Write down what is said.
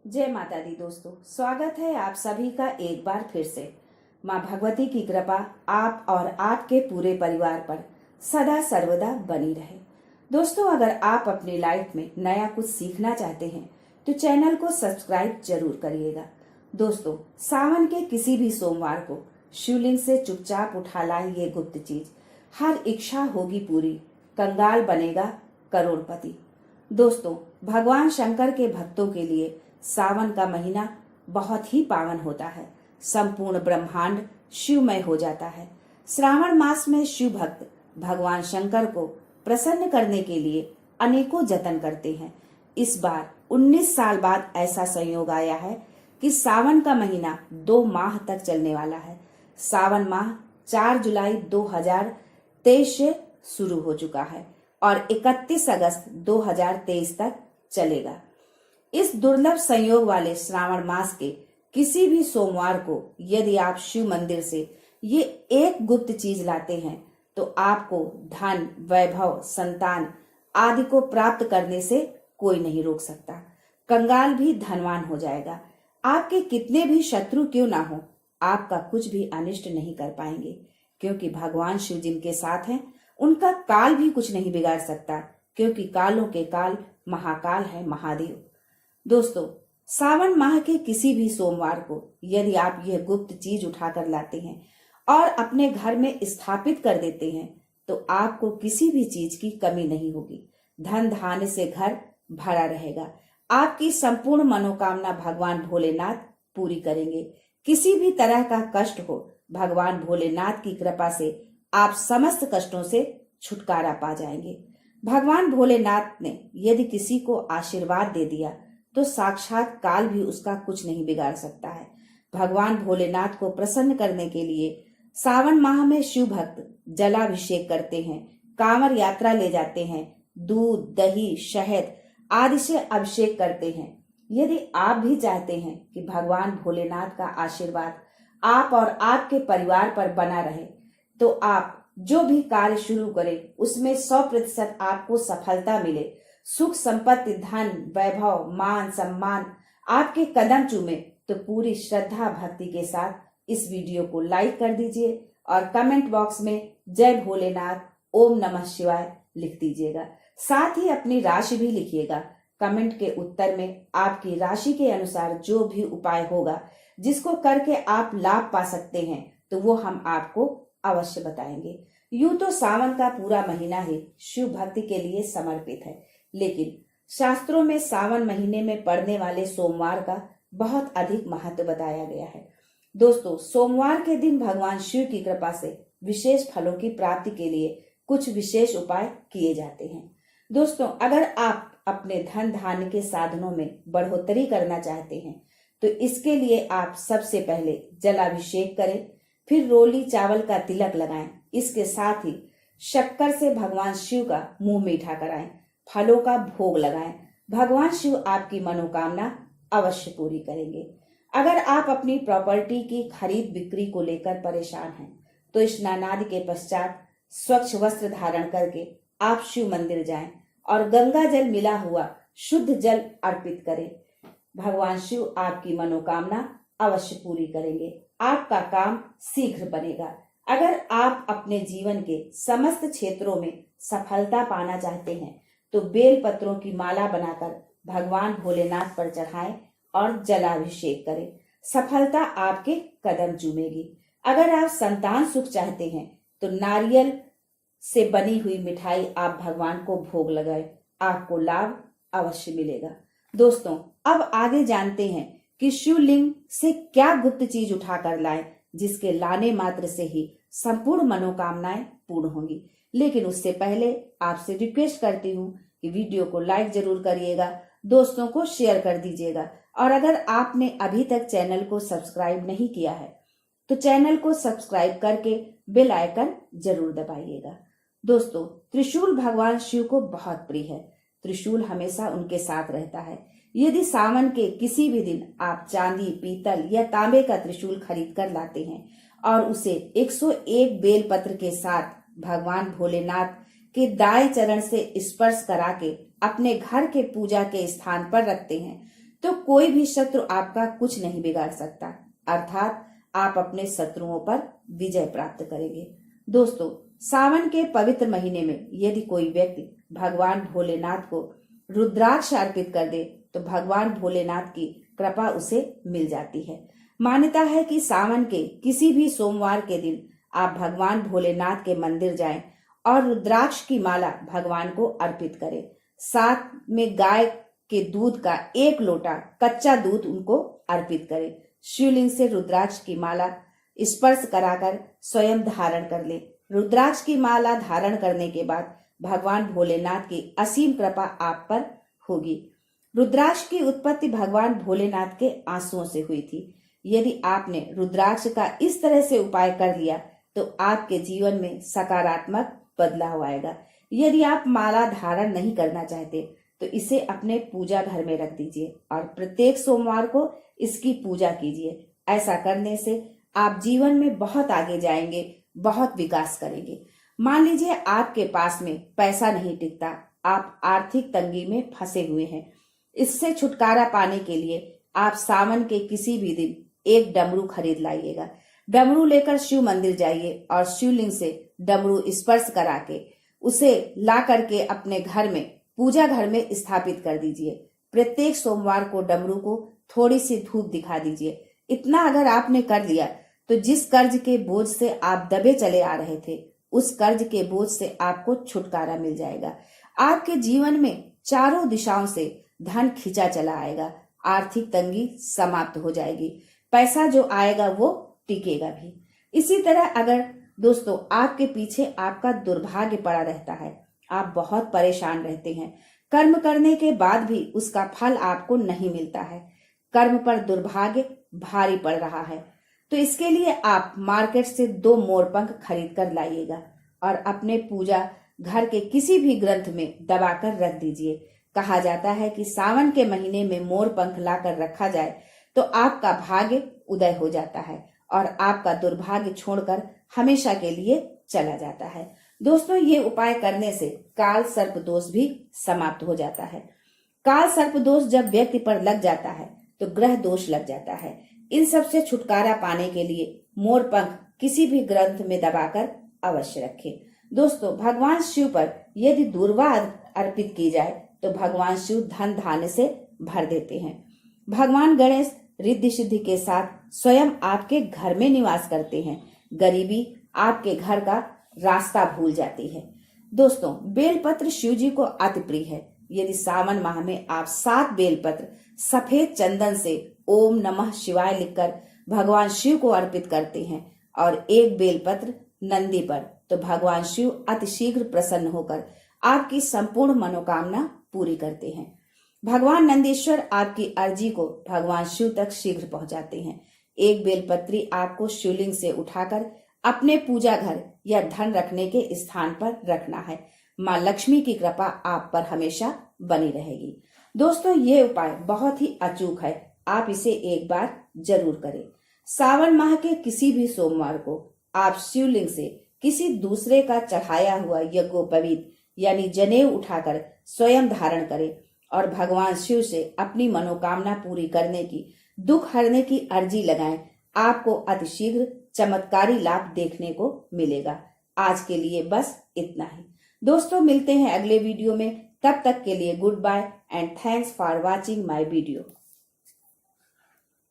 जय माता दी दोस्तों, स्वागत है आप सभी का एक बार फिर से। माँ भगवती की कृपा आप और आपके पूरे परिवार पर सदा सर्वदा बनी रहे। दोस्तों, अगर आप अपनी लाइफ में नया कुछ सीखना चाहते हैं तो चैनल को सब्सक्राइब जरूर करिएगा। दोस्तों, सावन के किसी भी सोमवार को शिवलिंग से चुपचाप उठा लाएं ये गुप्त चीज, हर इच्छा होगी पूरी, कंगाल बनेगा करोड़पति। दोस्तों, भगवान शंकर के भक्तों के लिए सावन का महीना बहुत ही पावन होता है। संपूर्ण ब्रह्मांड शिवमय हो जाता है। श्रावण मास में शिव भक्त भगवान शंकर को प्रसन्न करने के लिए अनेकों जतन करते हैं। इस बार 19 साल बाद ऐसा संयोग आया है कि सावन का महीना 2 माह तक चलने वाला है। सावन माह 4 जुलाई 2023 से शुरू हो चुका है और 31 अगस्त 2023 तक चलेगा। इस दुर्लभ संयोग वाले श्रावण मास के किसी भी सोमवार को यदि आप शिव मंदिर से ये एक गुप्त चीज लाते हैं तो आपको धन, वैभव, संतान आदि को प्राप्त करने से कोई नहीं रोक सकता। कंगाल भी धनवान हो जाएगा। आपके कितने भी शत्रु क्यों ना हो, आपका कुछ भी अनिष्ट नहीं कर पाएंगे, क्योंकि भगवान शिव जिनके साथ हैं उनका काल भी कुछ नहीं बिगाड़ सकता, क्योंकि कालों के काल महाकाल है महादेव। दोस्तों, सावन माह के किसी भी सोमवार को यदि आप यह गुप्त चीज उठाकर लाते हैं और अपने घर में स्थापित कर देते हैं तो आपको किसी भी चीज की कमी नहीं होगी। धन धान्य से घर भरा रहेगा। आपकी संपूर्ण मनोकामना भगवान भोलेनाथ पूरी करेंगे। किसी भी तरह का कष्ट हो, भगवान भोलेनाथ की कृपा से आप समस्त कष्टों से छुटकारा पा जाएंगे। भगवान भोलेनाथ ने यदि किसी को आशीर्वाद दे दिया तो साक्षात काल भी उसका कुछ नहीं बिगाड़ सकता है। भगवान भोलेनाथ को प्रसन्न करने के लिए सावन माह में शिव भक्त जलाभिषेक करते हैं, कांवर यात्रा ले जाते हैं, दूध, दही, शहद आदि से अभिषेक करते हैं। यदि आप भी चाहते हैं कि भगवान भोलेनाथ का आशीर्वाद आप और आपके परिवार पर बना रहे तो आप जो भी कार्य शुरू करें उसमें 100% आपको सफलता मिले, सुख संपत्ति, धन, वैभव, मान सम्मान आपके कदम चूमे, तो पूरी श्रद्धा भक्ति के साथ इस वीडियो को लाइक कर दीजिए और कमेंट बॉक्स में जय भोलेनाथ, ओम नमः शिवाय लिख दीजिएगा। साथ ही अपनी राशि भी लिखिएगा। कमेंट के उत्तर में आपकी राशि के अनुसार जो भी उपाय होगा जिसको करके आप लाभ पा सकते हैं तो वो हम आपको अवश्य बताएंगे। यूं तो सावन का पूरा महीना ही शिव भक्ति के लिए समर्पित है, लेकिन शास्त्रों में सावन महीने में पड़ने वाले सोमवार का बहुत अधिक महत्व बताया गया है। दोस्तों, सोमवार के दिन भगवान शिव की कृपा से विशेष फलों की प्राप्ति के लिए कुछ विशेष उपाय किए जाते हैं। दोस्तों, अगर आप अपने धन धान्य के साधनों में बढ़ोतरी करना चाहते हैं तो इसके लिए आप सबसे पहले जलाभिषेक करें, फिर रोली चावल का तिलक लगाएं। इसके साथ ही शक्कर से भगवान शिव का मुंह मीठा कराएं, फलों का भोग लगाएं। भगवान शिव आपकी मनोकामना अवश्य पूरी करेंगे। अगर आप अपनी प्रॉपर्टी की खरीद बिक्री को लेकर परेशान हैं तो स्नानादि के पश्चात स्वच्छ वस्त्र धारण करके आप शिव मंदिर जाएं और गंगा जल मिला हुआ शुद्ध जल अर्पित करें। भगवान शिव आपकी मनोकामना अवश्य पूरी करेंगे। आपका काम शीघ्र बनेगा। अगर आप अपने जीवन के समस्त क्षेत्रों में सफलता पाना चाहते हैं तो बेल पत्रों की माला बनाकर भगवान भोलेनाथ पर चढ़ाएं और जलाभिषेक करें। सफलता आपके कदम चूमेगी। अगर आप संतान सुख चाहते हैं तो नारियल से बनी हुई मिठाई आप भगवान को भोग लगाएं, आपको लाभ अवश्य मिलेगा। दोस्तों, अब आगे जानते हैं कि शिवलिंग से क्या गुप्त चीज उठाकर लाएं जिसके लाने मात्र से ही संपूर्ण मनोकामनाएं पूर्ण होंगी। लेकिन उससे पहले आपसे रिक्वेस्ट करती हूँ कि वीडियो को लाइक जरूर करिएगा, दोस्तों को शेयर कर दीजिएगा और अगर आपने अभी तक चैनल को सब्सक्राइब नहीं किया है तो चैनल को सब्सक्राइब करके बेल आइकन जरूर दबाइएगा। दोस्तों, त्रिशूल भगवान शिव को बहुत प्रिय है। त्रिशूल हमेशा उनके साथ रहता है। यदि सावन के किसी भी दिन आप चांदी, पीतल या तांबे का त्रिशूल खरीद कर लाते हैं और उसे 101 बेल पत्र के साथ भगवान भोलेनाथ के दाएं चरण से स्पर्श करा के अपने घर के पूजा के स्थान पर रखते हैं तो कोई भी शत्रु आपका कुछ नहीं बिगाड़ सकता, अर्थात आप अपने शत्रुओं पर विजय प्राप्त करेंगे। दोस्तों, सावन के पवित्र महीने में यदि कोई व्यक्ति भगवान भोलेनाथ को रुद्राक्ष अर्पित कर दे तो भगवान भोलेनाथ की कृपा उसे मिल जाती है। मान्यता है कि सावन के किसी भी सोमवार के दिन आप भगवान भोलेनाथ के मंदिर जाएं और रुद्राक्ष की माला भगवान को अर्पित करें। साथ में गाय के दूध का 1 लोटा कच्चा दूध उनको अर्पित करें। शिवलिंग से रुद्राक्ष की माला स्पर्श कराकर स्वयं धारण कर ले। रुद्राक्ष की माला धारण करने के बाद भगवान भोलेनाथ की असीम कृपा आप पर होगी। रुद्राक्ष की उत्पत्ति भगवान भोलेनाथ के आंसुओं से हुई थी। यदि आपने रुद्राक्ष का इस तरह से उपाय कर लिया तो आपके जीवन में सकारात्मक बदलाव आएगा। यदि आप माला धारण नहीं करना चाहते तो इसे अपने पूजा घर में रख दीजिए और प्रत्येक सोमवार को इसकी पूजा कीजिए। ऐसा करने से आप जीवन में बहुत आगे जाएंगे, बहुत विकास करेंगे। मान लीजिए आपके पास में पैसा नहीं टिकता, आप आर्थिक तंगी में फंसे हुए हैं। इससे छुटकारा पाने के लिए आप सावन के किसी भी दिन एक डमरू खरीद लाइएगा। डमरू लेकर शिव मंदिर जाइए और शिवलिंग से डमरू स्पर्श करा के उसे ला करके अपने घर में पूजा घर में स्थापित कर दीजिए। प्रत्येक सोमवार को डमरू को थोड़ी सी धूप दिखा दीजिए। इतना अगर आपने कर लिया तो जिस कर्ज के बोझ से आप दबे चले आ रहे थे उस कर्ज के बोझ से आपको छुटकारा मिल जाएगा। आपके जीवन में चारों दिशाओं से धन खींचा चला आएगा। आर्थिक तंगी समाप्त हो जाएगी। पैसा जो आएगा वो टिकेगा भी। इसी तरह अगर दोस्तों आपके पीछे आपका दुर्भाग्य पड़ा रहता है, आप बहुत परेशान रहते हैं, कर्म करने के बाद भी उसका फल आपको नहीं मिलता है, कर्म पर दुर्भाग्य भारी पड़ रहा है, तो इसके लिए आप मार्केट से 2 मोरपंख खरीद कर लाइएगा और अपने पूजा घर के किसी भी ग्रंथ में दबाकर रख दीजिए। कहा जाता है कि सावन के महीने में मोरपंख लाकर रखा जाए तो आपका भाग्य उदय हो जाता है और आपका दुर्भाग्य छोड़कर हमेशा के लिए चला जाता है। दोस्तों, ये उपाय करने से काल सर्प दोष भी समाप्त हो जाता है। काल सर्प दोष जब व्यक्ति पर लग जाता है तो ग्रह दोष लग जाता है। इन सब से छुटकारा पाने के लिए मोरपंख किसी भी ग्रंथ में दबाकर अवश्य रखें। दोस्तों, भगवान शिव पर यदि दूर्वा अर्पित की जाए तो भगवान शिव धन धान्य से भर देते हैं। भगवान गणेश रिद्धि सिद्धि के साथ स्वयं आपके घर में निवास करते हैं। गरीबी आपके घर का रास्ता भूल जाती है। दोस्तों, बेलपत्र शिव जी को अति प्रिय है। यदि सावन माह में आप 7 बेलपत्र सफेद चंदन से ओम नमः शिवाय लिखकर भगवान शिव को अर्पित करते हैं और 1 बेलपत्र नंदी पर, तो भगवान शिव अति शीघ्र प्रसन्न होकर आपकी संपूर्ण मनोकामना पूरी करते हैं। भगवान नंदीश्वर आपकी अर्जी को भगवान शिव तक शीघ्र पहुंचाते हैं। 1 बेलपत्री आपको शिवलिंग से उठाकर अपने पूजा घर या धन रखने के स्थान पर रखना है। माँ लक्ष्मी की कृपा आप पर हमेशा बनी रहेगी। दोस्तों, ये उपाय बहुत ही अचूक है, आप इसे एक बार जरूर करें। सावन माह के किसी भी सोमवार को आप शिवलिंग से किसी दूसरे का चढ़ाया हुआ यज्ञोपवीत यानी जनेऊ उठाकर स्वयं धारण करें और भगवान शिव से अपनी मनोकामना पूरी करने की, दुख हरने की अर्जी लगाएं। आपको अतिशीघ्र चमत्कारी लाभ देखने को मिलेगा। आज के लिए बस इतना ही। दोस्तों, मिलते हैं अगले वीडियो में। तब तक के लिए good bye and thanks for watching my video.